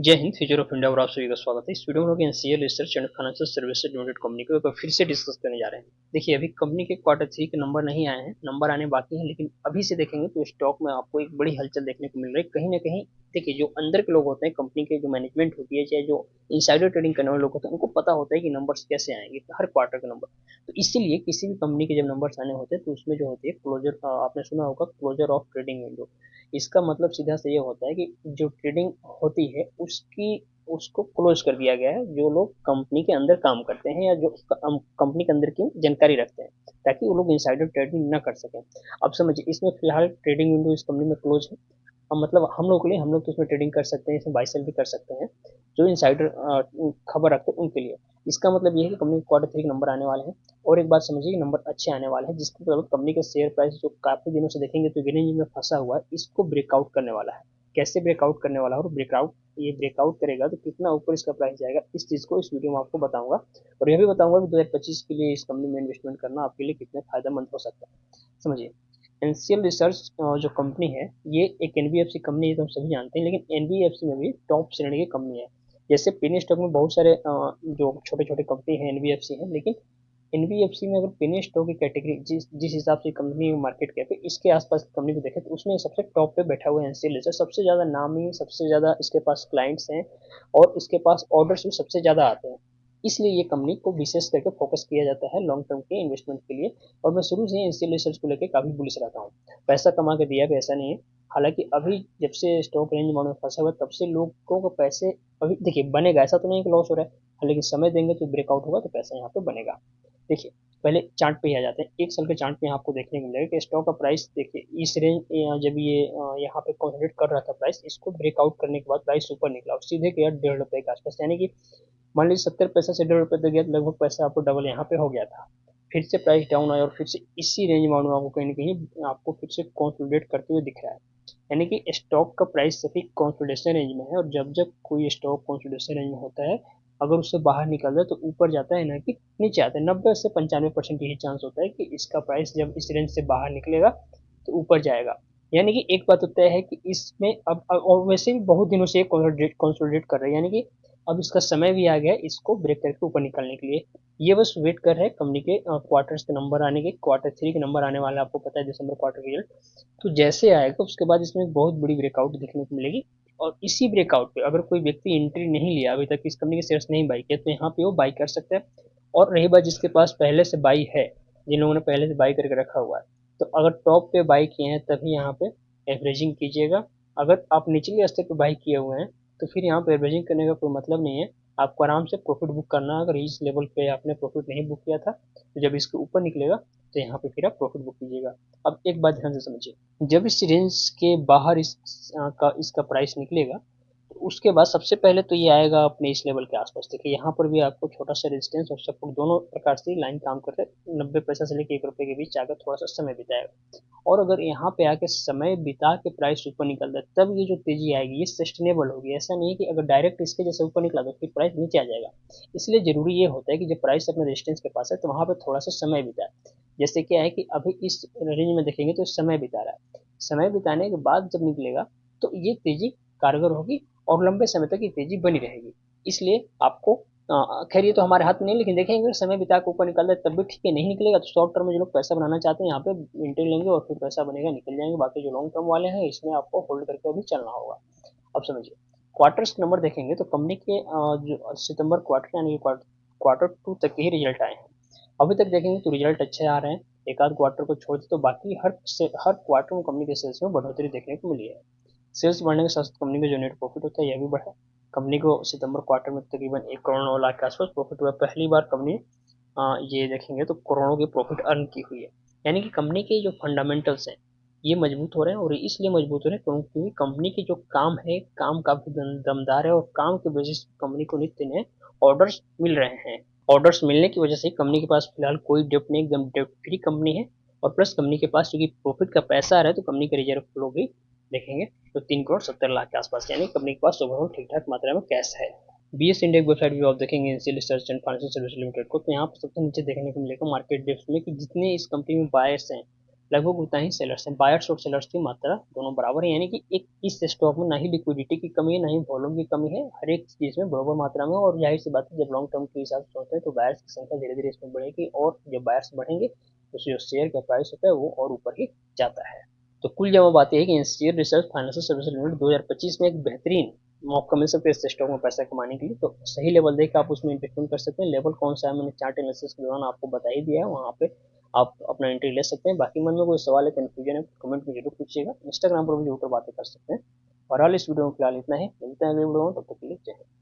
जय Hind. Future of India और आप सभी का स्वागत है। इस वीडियो में हम लोग NCL research and financial services limited company को एक बार फिर से डिस्कस करने जा रहे हैं। देखिए, अभी कंपनी के क्वार्टर 3 के नंबर नहीं आए हैं, नंबर आने बाकी हैं, लेकिन अभी से देखेंगे तो स्टॉक में आपको एक बड़ी हलचल देखने को मिल रही है। कहीं ना कहीं देखिए, जो अंदर के लोग होते हैं, कंपनी के जो मैनेजमेंट होती है, चाहे जो इनसाइडर ट्रेडिंग करने वाले लोग होते हैं, उनको पता होता है कि नंबर्स कैसे आएंगे, हर क्वार्टर के नंबर। तो इसीलिए किसी भी कंपनी के जब नंबर्स आने होते हैं तो उसमें जो होती है क्लोजर, आपने सुना होगा क्लोजर ऑफ ट्रेडिंग विंडो। इसका मतलब सीधा से ये होता है कि जो ट्रेडिंग होती है उसकी उसको क्लोज कर दिया गया है, जो लोग कंपनी के अंदर काम करते हैं या जो कंपनी के अंदर की जानकारी रखते हैं, ताकि वो लोग इनसाइडर ट्रेडिंग ना कर सकें। अब समझिए, इसमें फिलहाल ट्रेडिंग विंडो इस कंपनी में क्लोज है। अब मतलब हम लोग के लिए, हम लोग तो इसमें ट्रेडिंग कर सकते हैं, इसमें बाई सेल भी कर सकते हैं, जो इनसाइडर खबर रखते हैं उनके लिए। इसका मतलब ये है कि कंपनी के क्वार्टर 3 के नंबर आने वाले हैं, और एक बात समझिए, नंबर अच्छे आने वाले हैं, जिसके मतलब कंपनी का शेयर प्राइस जो काफी दिनों से देखेंगे तो रेंज में फंसा हुआ है, इसको ब्रेकआउट करने वाला है। कैसे ब्रेकआउट करने वाला है, और ब्रेकआउट ये ब्रेकआउट करेगा तो कितना ऊपर इसका प्राइस जाएगा, इस चीज को इस वीडियो में आपको बताऊंगा। और यह भी बताऊंगा कि 2025 के लिए इस कंपनी में इन्वेस्टमेंट करना आपके लिए कितने फायदेमंद हो सकता है। समझिए, एनसीएल रिसर्च जो कंपनी है, ये एक एनबीएफसी कंपनी है, तो हम सभी जानते हैं, लेकिन एनबीएफसी में भी टॉप श्रेणी की कंपनी है। जैसे पेनी स्टॉक में बहुत सारे जो छोटे छोटे कंपनी है एनबीएफसी है, लेकिन एनबीएफसी में अगर पेनी स्टॉक की कैटेगरी जिस जिस हिसाब से कंपनी मार्केट कैप है, इसके आसपास कंपनी को देखें तो उसमें सबसे टॉप पे बैठा हुआ है एनसीएल रिसर्च। सबसे ज्यादा नामी, सबसे ज्यादा इसके पास क्लाइंट्स हैं, और इसके पास ऑर्डर्स भी सबसे ज्यादा आते हैं। इसलिए ये कंपनी को विशेष करके फोकस किया जाता है लॉन्ग टर्म के इन्वेस्टमेंट के लिए। और मैं शुरू से ही एनसीएल रिसर्च को लेकर काफी बुलिश रहता हूँ। पैसा कमा के दिया भी ऐसा नहीं है। हालांकि अभी जब से स्टॉक रेंज में फंसा हुआ है, तब से लोगों को पैसे अभी देखिए बनेगा, ऐसा तो नहीं कि लॉस हो रहा है, लेकिन समय देंगे तो ब्रेकआउट होगा तो पैसा यहाँ पे बनेगा। देखिए, पहले चार्ट पे ही आ जाते हैं। एक साल के चार्ट पे आपको देखने को मिलेगा कि स्टॉक का प्राइस देखिए, इस रेंज जब ये यहाँ पे कंसोलिडेट कर रहा था प्राइस, इसको ब्रेकआउट करने के बाद प्राइस ऊपर निकला और सीधे गया 1.5 रुपए के आसपास, यानी कि मान लीजिए 70 पैसा से 1.5 रुपए तक गया, तो लगभग पैसा आपको डबल यहाँ पे हो गया था। फिर से प्राइस डाउन आया और फिर से इसी रेंज में आपको कहीं ना कहीं आपको फिर से कंसोलिडेट करते हुए दिख रहा है। यानी कि स्टॉक का प्राइस सभी कंसोलिडेशन रेंज में है, और जब जब कोई स्टॉक कंसोलिडेशन रेंज में होता है, अगर उससे बाहर निकल जाए तो ऊपर जाता है, ना कि नीचे आता है। 90 से 95% यही चांस होता है कि इसका प्राइस जब इस रेंज से बाहर निकलेगा तो ऊपर जाएगा। यानी कि एक बात तो तय है कि इसमें अब और वैसे भी बहुत दिनों से कंसोलिडेट कर रहे हैं, यानी कि अब इसका समय भी आ गया है इसको ब्रेक करके ऊपर निकलने के लिए। ये बस वेट कर रहे हैं कंपनी के क्वार्टर्स के नंबर आने के। क्वार्टर 3 के नंबर आने वाले आपको पता है, दिसंबर क्वार्टर रिजल्ट। तो जैसे आएगा उसके बाद इसमें एक बहुत बड़ी ब्रेकआउट देखने को मिलेगी। और इसी ब्रेकआउट पे अगर कोई व्यक्ति एंट्री नहीं लिया अभी तक, इस कंपनी के शेयर्स नहीं बाई किया, तो यहाँ पे वो बाई कर सकता है। और रही बात जिसके पास पहले से बाई है, जिन लोगों ने पहले से बाई करके रखा हुआ है, तो अगर टॉप पे बाई किए हैं तभी यहाँ पे एवरेजिंग कीजिएगा। अगर आप निचले स्तर पे बाई किए हुए हैं तो फिर यहाँ पे एवरेजिंग करने का कोई मतलब नहीं है। आपको आराम से प्रॉफिट बुक करना है। अगर इस लेवल पे आपने प्रॉफिट नहीं बुक किया था, तो जब इसके ऊपर निकलेगा तो यहाँ पे फिर आप प्रॉफिट बुक कीजिएगा। अब एक बात ध्यान से समझिए, जब इस रेंज के बाहर इसका प्राइस निकलेगा, तो उसके बाद सबसे पहले तो ये आएगा अपने इस लेवल के आसपास। देखिए, यहाँ पर भी आपको छोटा सा रेजिस्टेंस और सपोर्ट दोनों प्रकार से लाइन काम करते हैं। 90 पैसा से लेकर 1 रुपए के बीच आकर थोड़ा सा समय बिताएगा, और अगर यहाँ पे आके समय बिता के प्राइस ऊपर निकल जाए, तब ये जो तेजी आएगी ये सस्टेनेबल होगी। ऐसा नहीं कि अगर डायरेक्ट इसके जैसे ऊपर निकला तो फिर प्राइस नीचे आ जाएगा। इसलिए जरूरी ये होता है कि जब प्राइस अपने रेजिस्टेंस के पास है तो वहां पर थोड़ा सा समय बिताए। जैसे क्या है कि अभी इस रेंज में देखेंगे तो समय बिता रहा है। समय बिताने के बाद जब निकलेगा तो ये तेजी कारगर होगी, और लंबे समय तक ये तेजी बनी रहेगी। इसलिए आपको खैर ये तो हमारे हाथ में नहीं, लेकिन देखेंगे अगर समय बिता के ऊपर निकल जाए तब भी ठीक है, नहीं निकलेगा तो शॉर्ट टर्म में जो लोग पैसा बनाना चाहते हैं यहाँ पे एंट्री लेंगे और फिर पैसा बनेगा निकल जाएंगे। बाकी जो लॉन्ग टर्म वाले हैं इसमें आपको होल्ड करके अभी चलना होगा। अब समझिए, क्वार्टर्स के नंबर देखेंगे तो कंपनी के जो सितंबर क्वार्टर यानी क्वार्टर 2 तक के ही रिजल्ट आए हैं। अभी तक देखेंगे तो रिजल्ट अच्छे आ रहे हैं। एक आध क्वार्टर को छोड़ तो बाकी हर क्वार्टर में कंपनी के सेल्स में बढ़ोतरी देखने को मिली है। सेल्स बढ़ने के साथ कंपनी का जो नेट प्रॉफिट होता है यह भी बढ़ा। कंपनी को सितंबर क्वार्टर में तकरीबन 1 करोड़ 9 लाख के आसपास प्रॉफिट हुआ। पहली बार कंपनी ये देखेंगे तो करोड़ों की प्रॉफिट अर्न की हुई है। यानी कि कंपनी के जो फंडामेंटल्स हैं ये मजबूत हो रहे हैं, और इसलिए मजबूत हो रहे हैं क्योंकि कंपनी की जो काम है, काम काफी दमदार है, और काम के बेसिस कंपनी को नित्य नए ऑर्डर्स मिल रहे हैं। ऑर्डर्स मिलने की वजह से कंपनी के पास फिलहाल कोई डेप्ट नहीं, एकदम डेप्ट फ्री कंपनी है। और प्लस कंपनी के पास क्योंकि प्रॉफिट का पैसा आ रहा है, तो कंपनी का रिजर्व फ्लो भी देखेंगे तो 3 करोड़ 70 लाख के आसपास, यानी कंपनी के पास ओवरऑल ठीक ठाक मात्रा में कैश है। बीएस इंडिया की वेबसाइट भी आप देखेंगे NCL research and financial service limited को, तो यहाँ पर सबसे नीचे देखने को मिलेगा मार्केट डेप्थ में कि जितने इस कंपनी में बायर्स हैं लगभग उतना ही सेलर्स हैं। बायर्स और सेलर्स की मात्रा दोनों बराबर है, यानी कि एक इस स्टॉक में ना ही लिक्विडिटी की कमी है, ना ही वॉल्यूम की कमी है, हर एक चीज़ में बराबर मात्रा में। और जाहिर सी बात है, जब लॉन्ग टर्म के हिसाब से होते हैं तो बायर्स की संख्या धीरे धीरे इसमें बढ़ेगी, और जब बायर्स बढ़ेंगे तो जो शेयर का प्राइस होता है वो और ऊपर ही जाता है। तो कुल जवाब आती है कि NCL research financial services limited 2025 में एक बेहतरीन मौका मिल सकता है इस स्टॉक में पैसा कमाने के लिए। तो सही लेवल देख आप उसमें इन्वेस्टमेंट कर सकते हैं। लेवल कौन सा है मैंने चार्ट एनालिसिस के दौरान आपको बता ही दिया है, वहाँ पे आप अपना एंट्री ले सकते हैं। बाकी मन में कोई सवाल है, कन्फ्यूजन है, कमेंट में जरूर पूछिएगा। इंस्टाग्राम पर भी जुड़कर बातें कर सकते हैं। और हाल इस वीडियो में फिलहाल इतना ही, मिलते हैं अगले वीडियो में, तब तक के लिए जय हिंद।